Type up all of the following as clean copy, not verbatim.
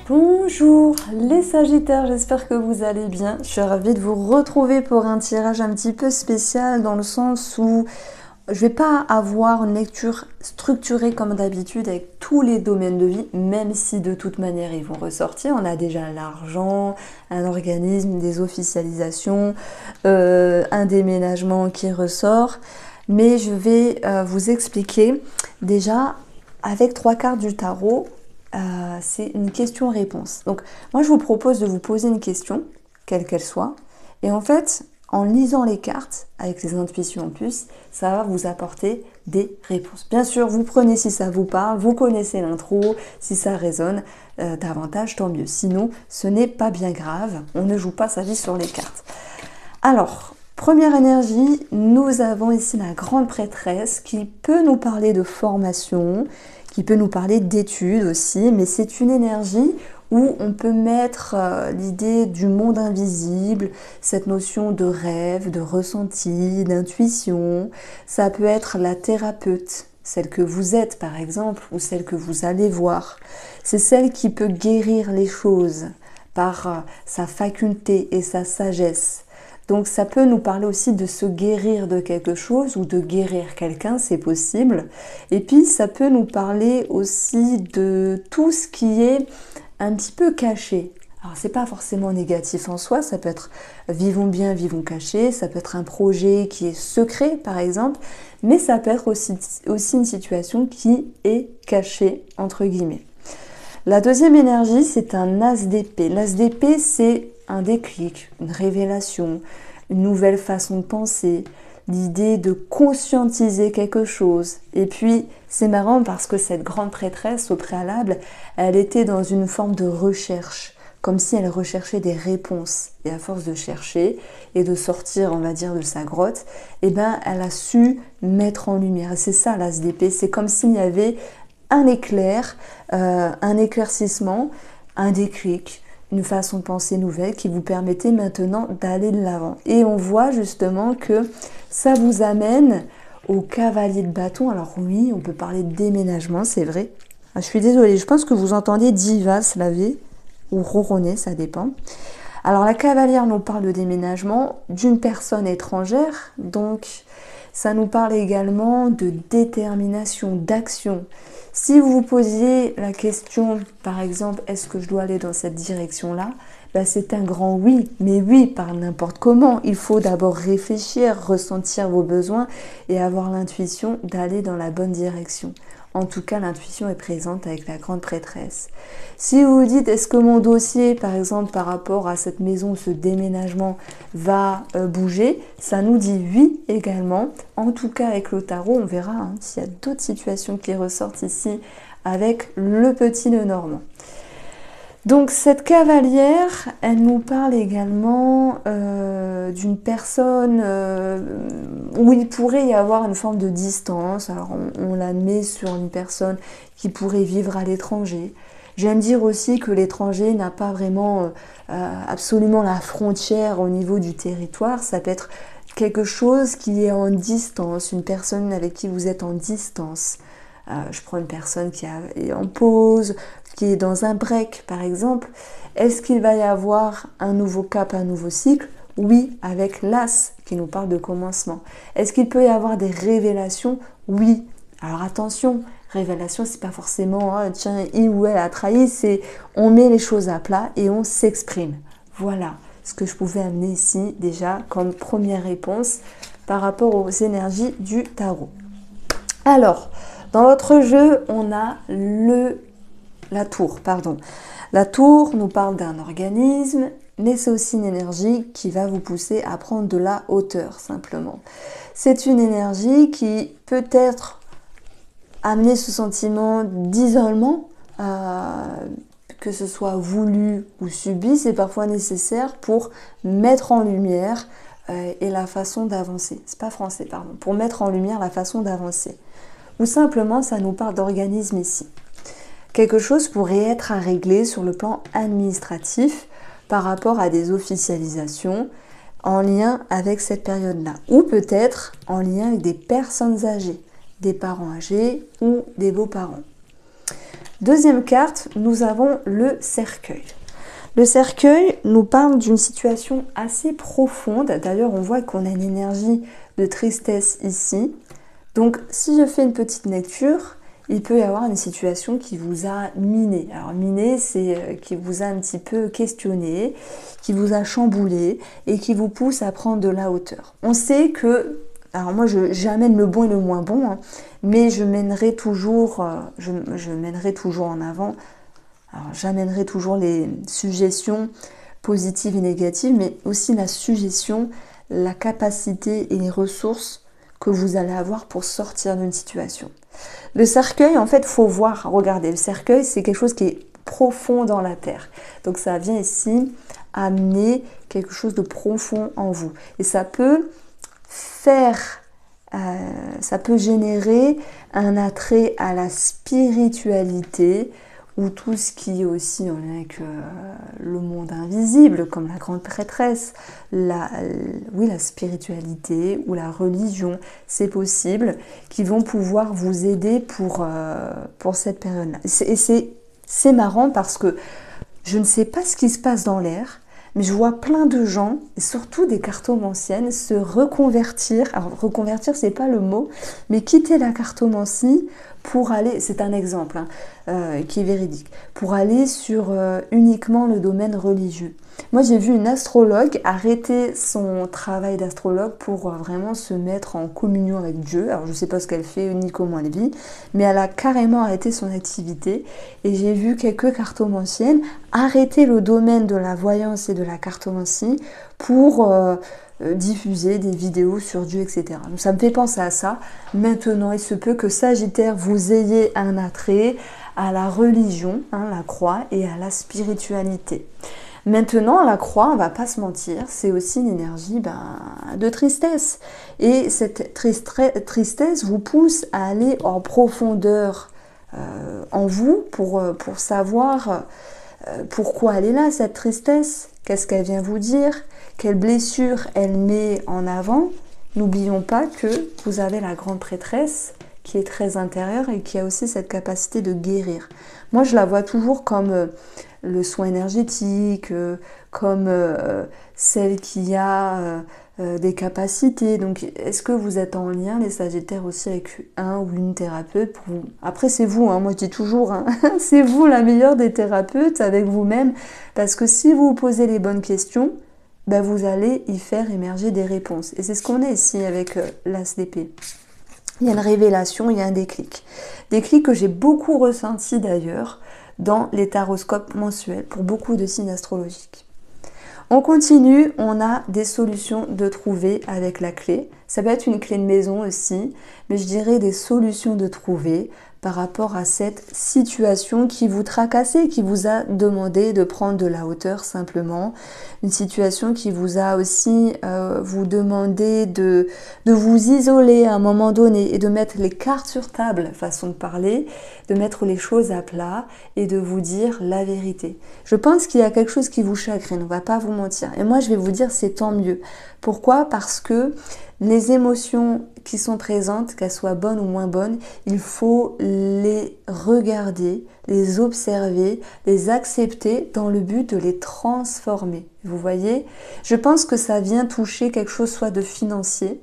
Bonjour les Sagittaires, j'espère que vous allez bien. Je suis ravie de vous retrouver pour un tirage un petit peu spécial dans le sens où je vais pas avoir une lecture structurée comme d'habitude avec tous les domaines de vie, même si de toute manière ils vont ressortir. On a déjà l'argent, un organisme, des officialisations, un déménagement qui ressort. Mais je vais vous expliquer déjà avec 3 cartes du tarot. C'est une question-réponse. Donc moi je vous propose de vous poser une question, quelle qu'elle soit, et en fait en lisant les cartes, avec les intuitions en plus, ça va vous apporter des réponses. Bien sûr, vous prenez si ça vous parle, vous connaissez l'intro, si ça résonne davantage, tant mieux. Sinon, ce n'est pas bien grave, on ne joue pas sa vie sur les cartes. Alors, première énergie, nous avons ici la grande prêtresse qui peut nous parler de formation, qui peut nous parler d'études aussi, mais c'est une énergie où on peut mettre l'idée du monde invisible, cette notion de rêve, de ressenti, d'intuition. Ça peut être la thérapeute, celle que vous êtes par exemple, ou celle que vous allez voir. C'est celle qui peut guérir les choses par sa faculté et sa sagesse. Donc ça peut nous parler aussi de se guérir de quelque chose ou de guérir quelqu'un, c'est possible. Et puis ça peut nous parler aussi de tout ce qui est un petit peu caché. Alors c'est pas forcément négatif en soi, ça peut être vivons bien, vivons cachés, ça peut être un projet qui est secret par exemple, mais ça peut être aussi une situation qui est cachée entre guillemets. La deuxième énergie, c'est un as d'épée. L'as d'épée, c'est un déclic, une révélation, une nouvelle façon de penser, l'idée de conscientiser quelque chose. Et puis, c'est marrant parce que cette grande prêtresse, au préalable, elle était dans une forme de recherche, comme si elle recherchait des réponses. Et à force de chercher et de sortir, on va dire, de sa grotte, eh ben, elle a su mettre en lumière. Et c'est ça, l'as d'épée. C'est comme s'il y avait un éclair, un éclaircissement, un déclic, une façon de penser nouvelle qui vous permettait maintenant d'aller de l'avant. Et on voit justement que ça vous amène au cavalier de bâton. Alors oui, on peut parler de déménagement, c'est vrai. Ah, je suis désolée, je pense que vous entendez diva se laver ou ronronner, ça dépend. Alors la cavalière nous parle de déménagement d'une personne étrangère, donc ça nous parle également de détermination, d'action. Si vous vous posiez la question, par exemple, est-ce que je dois aller dans cette direction-là? Ben, c'est un grand oui, mais oui, par n'importe comment. Il faut d'abord réfléchir, ressentir vos besoins et avoir l'intuition d'aller dans la bonne direction. En tout cas, l'intuition est présente avec la grande prêtresse. Si vous vous dites, est-ce que mon dossier, par exemple, par rapport à cette maison, ce déménagement, va bouger? Ça nous dit oui également. En tout cas, avec le tarot, on verra s'il y a d'autres situations qui ressortent ici avec le petit nœud normand. Donc cette cavalière, elle nous parle également d'une personne où il pourrait y avoir une forme de distance. Alors on la met sur une personne qui pourrait vivre à l'étranger. J'aime dire aussi que l'étranger n'a pas vraiment absolument la frontière au niveau du territoire. Ça peut être quelque chose qui est en distance, une personne avec qui vous êtes en distance. Je prends une personne qui est en pause, qui est dans un break par exemple. Est-ce qu'il va y avoir un nouveau cap, un nouveau cycle? Oui, avec l'as qui nous parle de commencement. Est-ce qu'il peut y avoir des révélations? Oui. Alors attention, révélation, c'est pas forcément tiens, il ou elle a trahi, c'est on met les choses à plat et on s'exprime. Voilà ce que je pouvais amener ici déjà comme première réponse par rapport aux énergies du tarot. Alors, dans votre jeu, on a la tour. La tour nous parle d'un organisme, mais c'est aussi une énergie qui va vous pousser à prendre de la hauteur, simplement. C'est une énergie qui peut être amener ce sentiment d'isolement, que ce soit voulu ou subi, c'est parfois nécessaire pour mettre en lumière et la façon d'avancer. C'est pas français, pardon. Pour mettre en lumière la façon d'avancer. Ou simplement, ça nous parle d'organisme ici. Quelque chose pourrait être à régler sur le plan administratif par rapport à des officialisations en lien avec cette période-là. Ou peut-être en lien avec des personnes âgées, des parents âgés ou des beaux-parents. Deuxième carte, nous avons le cercueil. Le cercueil nous parle d'une situation assez profonde. D'ailleurs, on voit qu'on a une énergie de tristesse ici. Donc, si je fais une petite lecture, il peut y avoir une situation qui vous a miné. Alors, miné, c'est qui vous a un petit peu questionné, qui vous a chamboulé et qui vous pousse à prendre de la hauteur. On sait que, alors moi, j'amène le bon et le moins bon, hein, mais je mènerai toujours, je mènerai toujours en avant. Alors, j'amènerai toujours les suggestions positives et négatives, mais aussi la suggestion, la capacité et les ressources que vous allez avoir pour sortir d'une situation. Le cercueil, en fait, il faut voir, regardez, le cercueil, c'est quelque chose qui est profond dans la terre. Donc, ça vient ici amener quelque chose de profond en vous. Et ça peut ça peut générer un attrait à la spiritualité, ou tout ce qui est aussi en lien avec le monde invisible, comme la grande prêtresse, la spiritualité ou la religion, c'est possible, qui vont pouvoir vous aider pour cette période-là. Et c'est marrant parce que je ne sais pas ce qui se passe dans l'air, mais je vois plein de gens, et surtout des cartomanciennes, se reconvertir. Alors, reconvertir, c'est pas le mot, mais quitter la cartomancie pour aller, c'est un exemple qui est véridique, pour aller sur uniquement le domaine religieux. Moi, j'ai vu une astrologue arrêter son travail d'astrologue pour vraiment se mettre en communion avec Dieu. Alors, je ne sais pas ce qu'elle fait ni comment elle vit, mais elle a carrément arrêté son activité. Et j'ai vu quelques cartomanciennes arrêter le domaine de la voyance et de la cartomancie pour diffuser des vidéos sur Dieu, etc. Donc ça me fait penser à ça. Maintenant, il se peut que Sagittaire, vous ayez un attrait à la religion, la croix, et à la spiritualité. Maintenant, la croix, on va pas se mentir, c'est aussi une énergie de tristesse. Et cette tristesse vous pousse à aller en profondeur en vous pour savoir pourquoi elle est là, cette tristesse. Qu'est-ce qu'elle vient vous dire? Quelle blessure elle met en avant? N'oublions pas que vous avez la grande prêtresse qui est très intérieure et qui a aussi cette capacité de guérir. Moi, je la vois toujours comme le soin énergétique, comme celle qui a des capacités. Donc, est-ce que vous êtes en lien, les Sagittaires, aussi avec un ou une thérapeute pour vous... Après, c'est vous, moi je dis toujours, c'est vous la meilleure des thérapeutes avec vous-même, parce que si vous vous posez les bonnes questions, vous allez y faire émerger des réponses. Et c'est ce qu'on est ici avec l'As d'épée. Il y a une révélation, il y a un déclic. Déclic que j'ai beaucoup ressenti d'ailleurs dans les taroscopes mensuels pour beaucoup de signes astrologiques. On continue, on a des solutions de trouver avec la clé. Ça peut être une clé de maison aussi, mais je dirais des solutions de trouver par rapport à cette situation qui vous tracassait, qui vous a demandé de prendre de la hauteur simplement. Une situation qui vous a aussi vous demandé de vous isoler à un moment donné et de mettre les cartes sur table, façon de parler, de mettre les choses à plat et de vous dire la vérité. Je pense qu'il y a quelque chose qui vous chagrine, on ne va pas vous mentir. Et moi, je vais vous dire, c'est tant mieux. Pourquoi? Parce que les émotions qui sont présentes, qu'elles soient bonnes ou moins bonnes, il faut les regarder, les observer, les accepter dans le but de les transformer. Vous voyez? Je pense que ça vient toucher quelque chose soit de financier,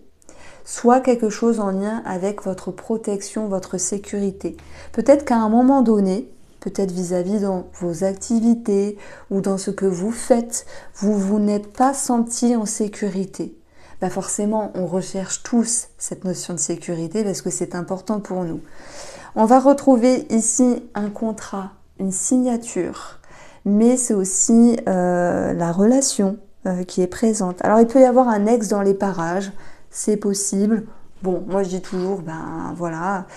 soit quelque chose en lien avec votre protection, votre sécurité. Peut-être qu'à un moment donné, peut-être vis-à-vis dans vos activités ou dans ce que vous faites, vous n'êtes pas senti en sécurité. Forcément, on recherche tous cette notion de sécurité parce que c'est important pour nous. On va retrouver ici un contrat, une signature, mais c'est aussi la relation qui est présente. Alors, il peut y avoir un ex dans les parages, c'est possible. Bon, moi je dis toujours, voilà.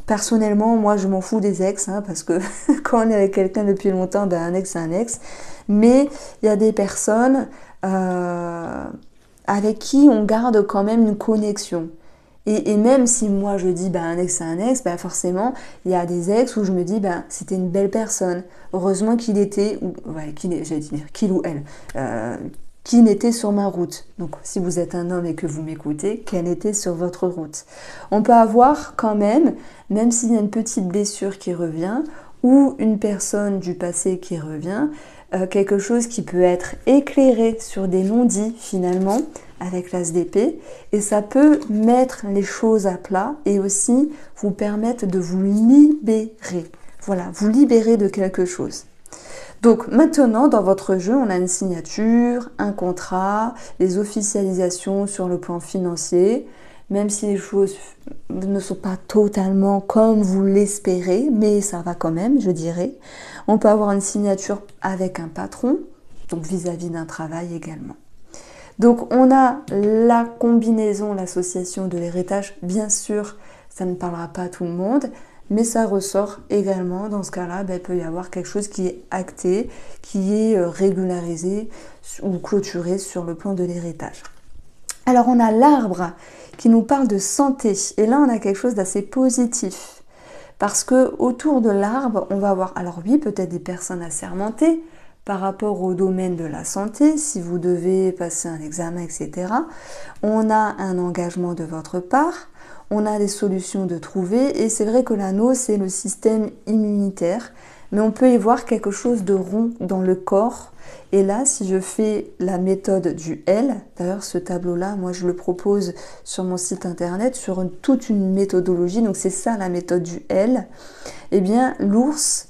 Personnellement, moi je m'en fous des ex, parce que quand on est avec quelqu'un depuis longtemps, un ex c'est un ex. Mais il y a des personnes avec qui on garde quand même une connexion. Et même si moi je dis un ex c'est un ex, forcément il y a des ex où je me dis c'était une belle personne. Heureusement qu'il était, qu'il ou elle, qui n'était sur ma route. Donc si vous êtes un homme et que vous m'écoutez, qu'elle était sur votre route. On peut avoir quand même s'il y a une petite blessure qui revient, ou une personne du passé qui revient, quelque chose qui peut être éclairé sur des non-dits finalement avec l'as d'épée, et ça peut mettre les choses à plat et aussi vous permettre de vous libérer. Voilà, vous libérer de quelque chose. Donc maintenant, dans votre jeu, on a une signature, un contrat, les officialisations sur le plan financier, même si les choses ne sont pas totalement comme vous l'espérez, mais ça va quand même, je dirais. On peut avoir une signature avec un patron, donc vis-à-vis d'un travail également. Donc on a la combinaison, l'association de l'héritage. Bien sûr, ça ne parlera pas à tout le monde, mais ça ressort également. Dans ce cas-là, il peut y avoir quelque chose qui est acté, qui est régularisé ou clôturé sur le plan de l'héritage. Alors on a l'arbre qui nous parle de santé. Et là, on a quelque chose d'assez positif. Parce que autour de l'arbre, on va avoir, alors oui, peut-être des personnes assermentées, par rapport au domaine de la santé, si vous devez passer un examen, etc. On a un engagement de votre part, on a des solutions de trouver, et c'est vrai que l'anneau, c'est le système immunitaire, mais on peut y voir quelque chose de rond dans le corps. Et là, si je fais la méthode du L, d'ailleurs ce tableau-là, moi je le propose sur mon site internet, sur toute une méthodologie, donc c'est ça la méthode du L, eh bien l'ours,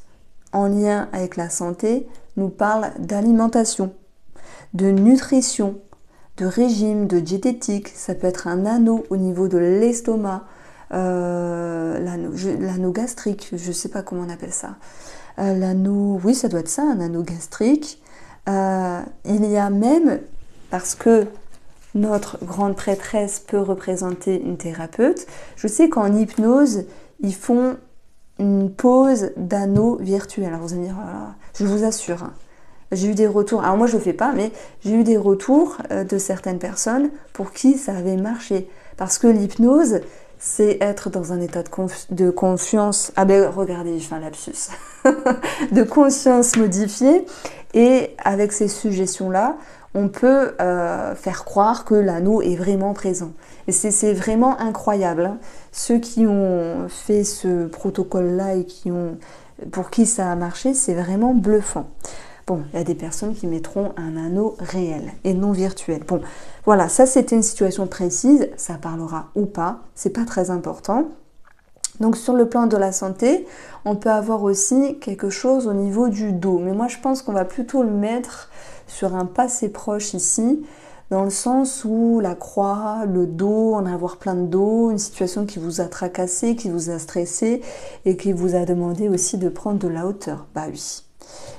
en lien avec la santé, nous parle d'alimentation, de nutrition, de régime, de diététique. Ça peut être un anneau au niveau de l'estomac, l'anneau gastrique, je ne sais pas comment on appelle ça. L'anneau, oui, ça doit être ça, un anneau gastrique. Il y a même, parce que notre grande prêtresse peut représenter une thérapeute, je sais qu'en hypnose, ils font une pose d'anneau virtuel. Alors vous allez me dire, voilà, je vous assure, hein, j'ai eu des retours, alors moi je ne le fais pas, mais j'ai eu des retours de certaines personnes pour qui ça avait marché. Parce que l'hypnose, c'est être dans un état de confiance, ah ben regardez, je fais un lapsus, de conscience modifiée, et avec ces suggestions-là, on peut faire croire que l'anneau est vraiment présent. Et c'est vraiment incroyable, hein. Ceux qui ont fait ce protocole-là et pour qui ça a marché, c'est vraiment bluffant. Bon, il y a des personnes qui mettront un anneau réel et non virtuel. Bon, voilà, ça c'était une situation précise, ça parlera ou pas, c'est pas très important. Donc sur le plan de la santé, on peut avoir aussi quelque chose au niveau du dos. Mais moi je pense qu'on va plutôt le mettre sur un passé proche ici, dans le sens où la croix, le dos, en avoir plein de dos, une situation qui vous a tracassé, qui vous a stressé et qui vous a demandé aussi de prendre de la hauteur. Bah oui.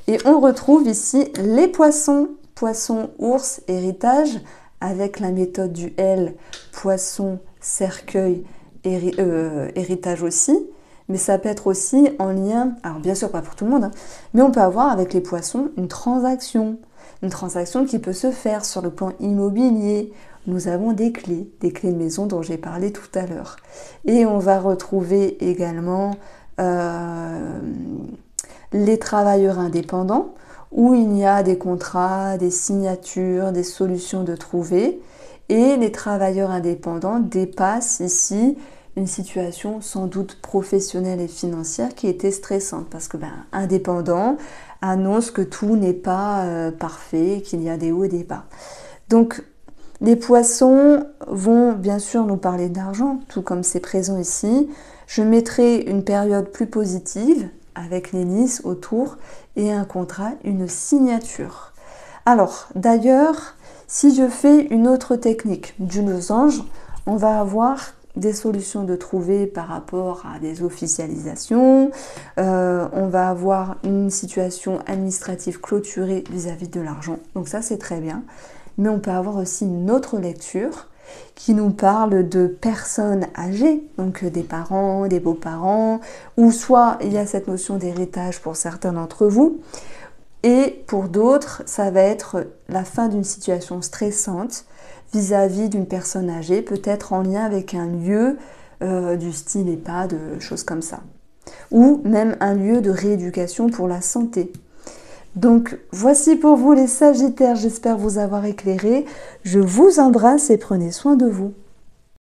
Et on retrouve ici les poissons, poisson, ours, héritage, avec la méthode du L, poisson, cercueil, héritage aussi, mais ça peut être aussi en lien, alors bien sûr pas pour tout le monde, hein, mais on peut avoir avec les poissons une transaction qui peut se faire sur le plan immobilier. Nous avons des clés de maison dont j'ai parlé tout à l'heure. Et on va retrouver également les travailleurs indépendants, où il y a des contrats, des signatures, des solutions de trouver. Et les travailleurs indépendants dépassent ici une situation sans doute professionnelle et financière qui était stressante. Parce que indépendant annonce que tout n'est pas parfait, qu'il y a des hauts et des bas. Donc les poissons vont bien sûr nous parler d'argent, tout comme c'est présent ici. Je mettrai une période plus positive avec l'hélice autour et un contrat, une signature. Alors d'ailleurs, si je fais une autre technique du losange, on va avoir des solutions de trouver par rapport à des officialisations, on va avoir une situation administrative clôturée vis-à-vis de l'argent, donc ça c'est très bien, mais on peut avoir aussi une autre lecture qui nous parle de personnes âgées, donc des parents, des beaux-parents, ou soit il y a cette notion d'héritage pour certains d'entre vous, et pour d'autres, ça va être la fin d'une situation stressante vis-à-vis d'une personne âgée, peut-être en lien avec un lieu du style EHPAD, choses comme ça, ou même un lieu de rééducation pour la santé. Donc voici pour vous les Sagittaires, j'espère vous avoir éclairé. Je vous embrasse et prenez soin de vous.